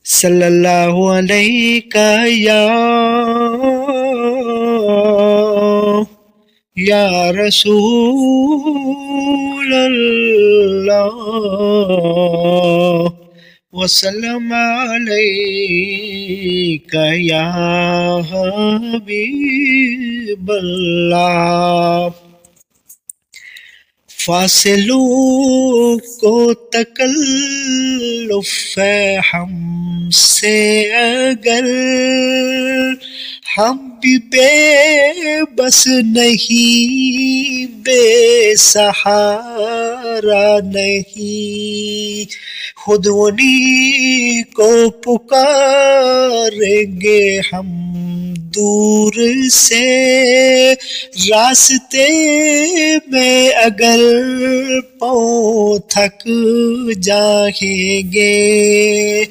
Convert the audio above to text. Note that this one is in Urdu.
صلی اللہ علیہ یا رسول اللہ وسلم علیک یا حبیب اللہ۔ فاصلوں کو تکلف ہے ہم سے اگر، ہم بھی بے بس نہیں، بے سہارا نہیں، خود انہی کو پکاریں گے ہم دور سے، راستے میں اگر پاؤں تھک جائیں گے